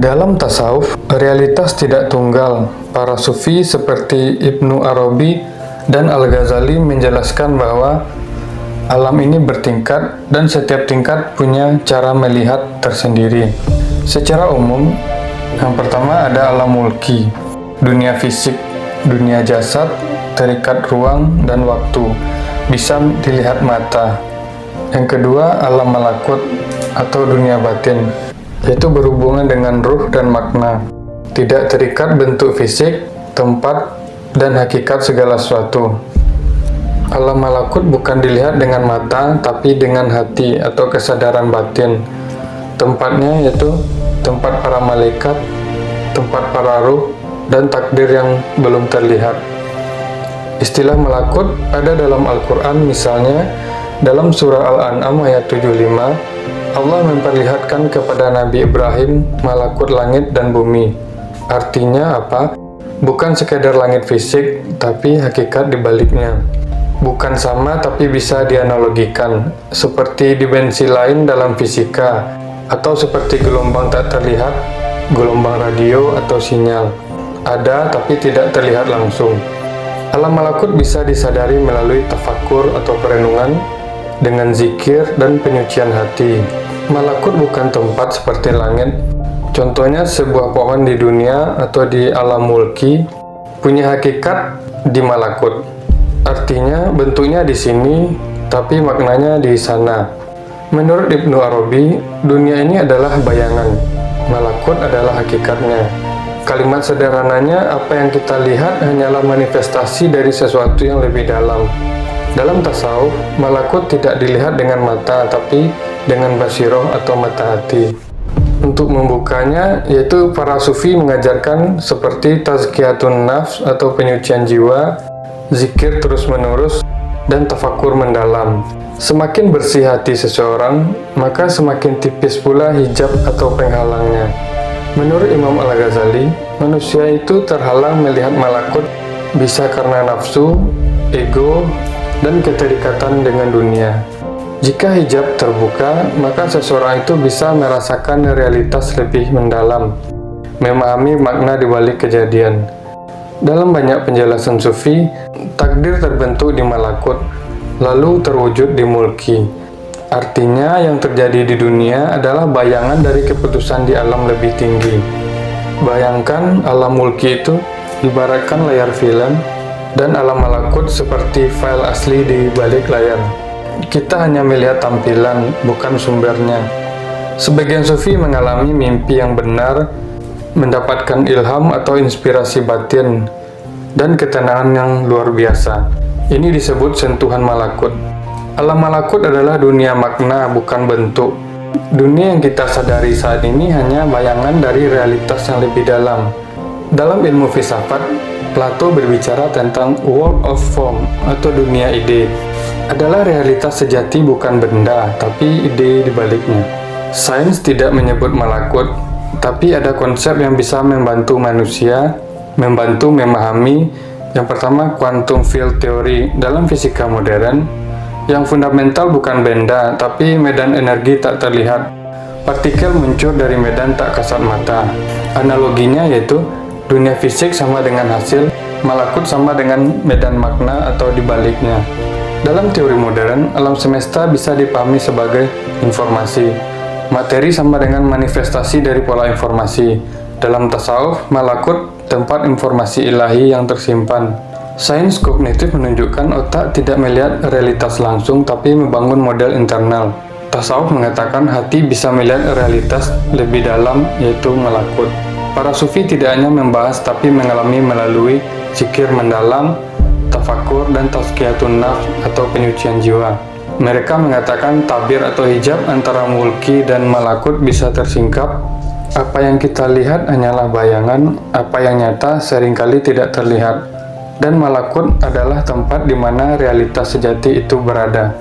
Dalam tasawuf, realitas tidak tunggal. Para sufi seperti Ibnu Arabi dan Al-Ghazali menjelaskan bahwa alam ini bertingkat dan setiap tingkat punya cara melihat tersendiri. Secara umum, yang pertama ada alam mulki, dunia fisik, dunia jasad, terikat ruang dan waktu, bisa dilihat mata. Yang kedua, alam malakut atau dunia batin, yaitu berhubungan dengan ruh dan makna, tidak terikat bentuk fisik, tempat, dan hakikat segala sesuatu. Alam malakut bukan dilihat dengan mata, tapi dengan hati atau kesadaran batin. Tempatnya yaitu tempat para malaikat, tempat para ruh, dan takdir yang belum terlihat. Istilah malakut ada dalam Al-Quran, misalnya dalam surah Al-An'am ayat 75, Allah memperlihatkan kepada Nabi Ibrahim malakut langit dan bumi. Artinya apa? Bukan sekadar langit fisik, tapi hakikat di baliknya. Bukan sama, tapi bisa dianalogikan, seperti dimensi lain dalam fisika, atau seperti gelombang tak terlihat, gelombang radio atau sinyal. Ada, tapi tidak terlihat langsung. Alam malakut bisa disadari melalui tafakur atau perenungan, dengan zikir dan penyucian hati. Malakut bukan tempat seperti langit. Contohnya sebuah pohon di dunia atau di alam mulki punya hakikat di malakut. Artinya bentuknya di sini, tapi maknanya di sana. Menurut Ibnu Arabi, dunia ini adalah bayangan. Malakut adalah hakikatnya. Kalimat sederhananya, apa yang kita lihat hanyalah manifestasi dari sesuatu yang lebih dalam. Dalam tasawuf, malakut tidak dilihat dengan mata, tapi dengan basiroh atau mata hati. Untuk membukanya, yaitu para sufi mengajarkan seperti tazkiyatun nafs atau penyucian jiwa, zikir terus-menerus, dan tafakur mendalam. Semakin bersih hati seseorang, maka semakin tipis pula hijab atau penghalangnya. Menurut Imam Al-Ghazali, manusia itu terhalang melihat malakut bisa karena nafsu, ego, dan keterikatan dengan dunia. Jika hijab terbuka, maka seseorang itu bisa merasakan realitas lebih mendalam, memahami makna di balik kejadian. Dalam banyak penjelasan sufi, takdir terbentuk di malakut, lalu terwujud di mulki. Artinya, yang terjadi di dunia adalah bayangan dari keputusan di alam lebih tinggi. Bayangkan alam mulki itu ibaratkan layar film, dan alam malakut seperti file asli di balik layar. Kita hanya melihat tampilan, bukan sumbernya. Sebagian sufi mengalami mimpi yang benar, mendapatkan ilham atau inspirasi batin, dan ketenangan yang luar biasa. Ini disebut sentuhan malakut. Alam malakut adalah dunia makna, bukan bentuk. Dunia yang kita sadari saat ini hanya bayangan dari realitas yang lebih dalam. Dalam ilmu filsafat, Plato berbicara tentang world of form atau dunia ide. Adalah realitas sejati, bukan benda, tapi ide di baliknya. Sains tidak menyebut malakut, tapi ada konsep yang bisa membantu manusia, membantu memahami. Yang pertama, quantum field theory dalam fisika modern. Yang fundamental bukan benda, tapi medan energi tak terlihat. Partikel muncul dari medan tak kasat mata. Analoginya yaitu dunia fisik sama dengan hasil, malakut sama dengan medan makna atau dibaliknya. Dalam teori modern, alam semesta bisa dipahami sebagai informasi. Materi sama dengan manifestasi dari pola informasi. Dalam tasawuf, malakut tempat informasi ilahi yang tersimpan. Sains kognitif menunjukkan otak tidak melihat realitas langsung, tapi membangun model internal. Tasawuf mengatakan hati bisa melihat realitas lebih dalam, yaitu malakut. Para sufi tidak hanya membahas, tapi mengalami melalui zikir mendalam, tafakur, dan tazkiyatun nafs atau penyucian jiwa. Mereka mengatakan tabir atau hijab antara mulki dan malakut bisa tersingkap. Apa yang kita lihat hanyalah bayangan, apa yang nyata seringkali tidak terlihat. Dan malakut adalah tempat di mana realitas sejati itu berada.